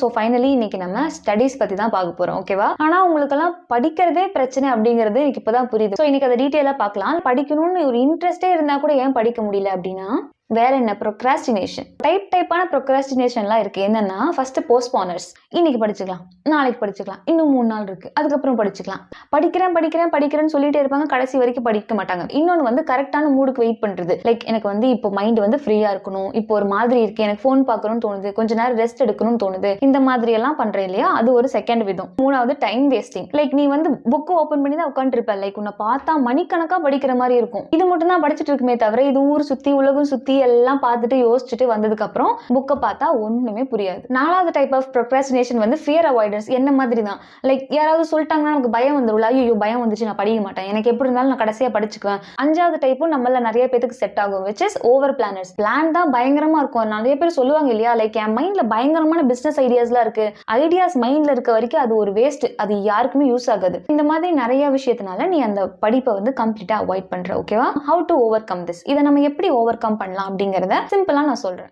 So finally இன்னைக்கு நம்ம studies பத்தி தான் பார்க்க போறோம். ஓகேவா? ஆனா உங்களுக்கெல்லாம் படிக்கிறதே பிரச்சனை அப்படிங்கிறது எனக்கு இப்பதான் புரியுது. ஸோ இன்னைக்கு அதை டீட்டெயிலா பார்க்கலாம். படிக்கணும்னு ஒரு இன்ட்ரெஸ்டே இருந்தா கூட ஏன் படிக்க முடியல அப்படின்னா வேற என்ன, ப்ரொக்ராஸ்டினேஷன். டைப்பான ப்ரொக்ராஸ்டினேஷன்லாம் இருக்கு. என்னன்னா ஃபர்ஸ்ட் போஸ்ட்போனர்ஸ். இன்னைக்கு படிச்சுக்கலாம், நாளைக்கு படிச்சுக்கலாம், இன்னும் 3 நாள் இருக்கு, அதுக்கப்புறம் படிச்சுக்கலாம். படிக்கிறேன்னு சொல்லிட்டே இருப்பாங்க, கடைசி வரைக்கும் படிக்க மாட்டாங்க. இன்னொன்னு வந்து கரெக்டான மூடுக்கு வெயிட் பண்றது. லைக் எனக்கு வந்து இப்போ மைண்ட் வந்து ஃப்ரீயா இருக்கணும், இப்போ ஒரு மாதிரி இருக்கு, எனக்கு ஃபோன் பார்க்கணும்னு தோணுது, கொஞ்ச நேரம் ரெஸ்ட் எடுக்கணும்னு தோணுது, இந்த மாதிரி எல்லாம் பண்றேன் இல்லையா, அது ஒரு செகண்ட் விதம். மூணாவது டைம் வேஸ்டிங். லைக் நீ வந்து புக் ஓபன் பண்ணி தான் உட்காந்துருப்ப, லைக் உன்னை பார்த்தா மணிக்கணக்கா படிக்கிற மாதிரி இருக்கும். இது மட்டும் தான் படிச்சுட்டு இருக்குமே தவிர இது ஊர் சுத்தி உலகம் சுத்தி எல்லாம் பார்த்துட்டு யோசிச்சுட்டு வந்ததுக்கு அப்புறம் புக்கை பார்த்தா ஒண்ணுமே புரியாது. நாலாவது டைப் ஆஃப் ப்ரொக்ராஸ்டினேஷன் வந்து ஃபியர் அவாய்டன்ஸ். என்ன மாதிரி தான், லைக் யாராவது சொல்லிட்டாங்கன்னா நமக்கு பயம் வந்துருல, ஐயோ பயம் வந்துச்சு நான் படிக்க மாட்டேன், எனக்கு எப்படி இருந்தாலும் நான் கடைசியா படிச்சுக்குவேன். அஞ்சாவது டைப்பும் நம்மள நிறைய பேருக்கு செட் ஆகும், which is over planners. Plan தான் பயங்கரமா இருக்கும். நிறைய பேர் சொல்லுவாங்க இல்லையா, லைக் என் மைண்ட்ல பயங்கரமான பிசினஸ் ஐடியாஸ்லாம் இருக்கு, ஐடியாஸ் மைண்ட்ல இருக்க வரைக்கும் அது ஒரு வேஸ்ட், அது யாருக்குமே யூஸ் ஆகாது. இந்த மாதிரி நிறைய விஷயத்தினால நீ அந்த படிப்பை வந்து கம்ப்ளீட்டா அவாய்ட் பண்ற. ஓகேவா? How to over come this, இதை நம்ம எப்படி ஓவர் கம் பண்ணலாம் அப்படிங்கறத சிம்பிளா நான் சொல்றேன்.